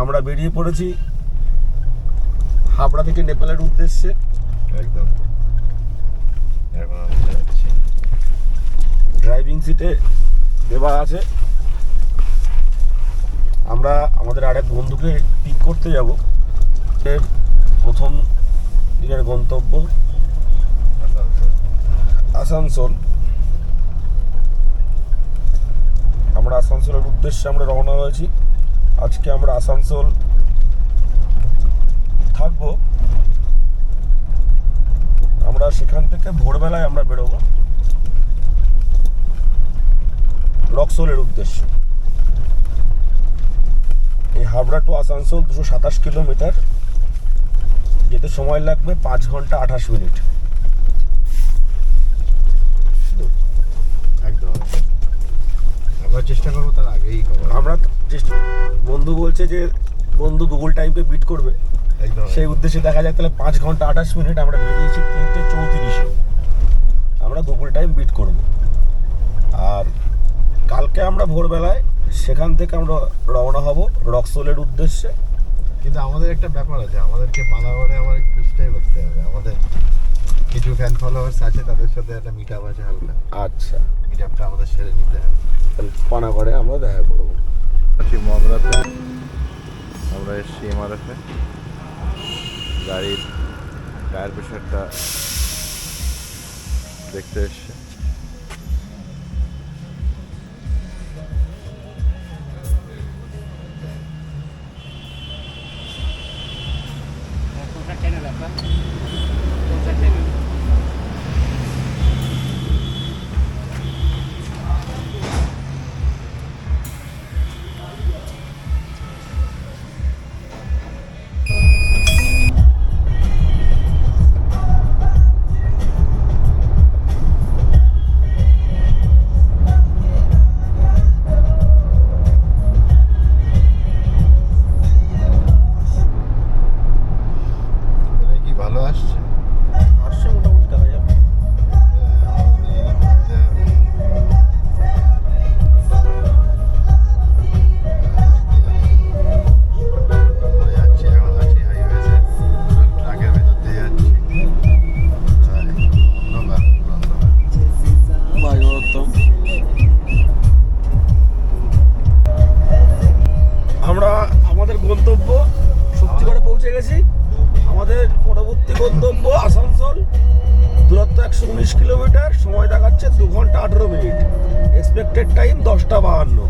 আমরা বেরিয়ে পড়েছি হাবড়া থেকে নেপালের উদ্দেশ্যে। একদম এখন আমরা যাচ্ছি। ড্রাইভিং সিটে দেওয়া আছে। আমরা আমাদের আরেক বন্ধুকে পিক করতে যাব। এর প্রথম দিনের গন্তব্য আসানসোল। আমরা আসানসোলের উদ্দেশ্যে আমরা রওনা হয়েছি। আজকে আমরা আসানসোল থাকবো। আমরা সেখান থেকে ভোরবেলায় আমরা বেরোবো রক্সোলের উদ্দেশ্যে। এই হাবড়া টু আসানসোল 227 কিলোমিটার, যেতে সময় লাগবে 5 ঘন্টা 28 মিনিট। একদম আমরা চেষ্টা করবো তার আগেই আমরা বন্ধু বলছে যে বন্ধু গুগল টাইমকে বিট করবে, একদম সেই উদ্দেশ্যে দেখা যাক তাহলে 5 ঘন্টা 28 মিনিট। আমরা বেরিয়েছি 3:34। আমরা গুগল টাইম বিট করব। আর কালকে আমরা ভোরবেলায় সেখান থেকে আমরা রওনা হব রক্সোলের উদ্দেশ্যে। কিন্তু আমাদের একটা ব্যাপার আছে, আমাদেরকে পানাগড়ে আমার একটু স্টে করতে হবে। আমাদের কিছু ফ্যান ফলোয়ার্স আছে, তাদের সাথে একটা মিট আপ আছে হালকা। আচ্ছা, মিট আপটা আমাদের সেরে নিতে হবে। তাহলে পানাগড়ে আমরা দেখা করবো। মগরাতে আমরা এসছি এমআরএফে। গাড়ির টায়ার প্রেশারটা দেখতে এসছে। ভালো আসছে মোটামুটি দেখা যাবে। আমরা আমাদের গন্তব্য শক্তিগড়ে পৌঁছে গেছি। আমাদের পরবর্তী গন্তব্য আসানসোল। দূরত্ব 119 কিলোমিটার, সময় দেখাচ্ছে 2 ঘন্টা 18 মিনিট। এক্সপেক্টেড টাইম 10টা 52।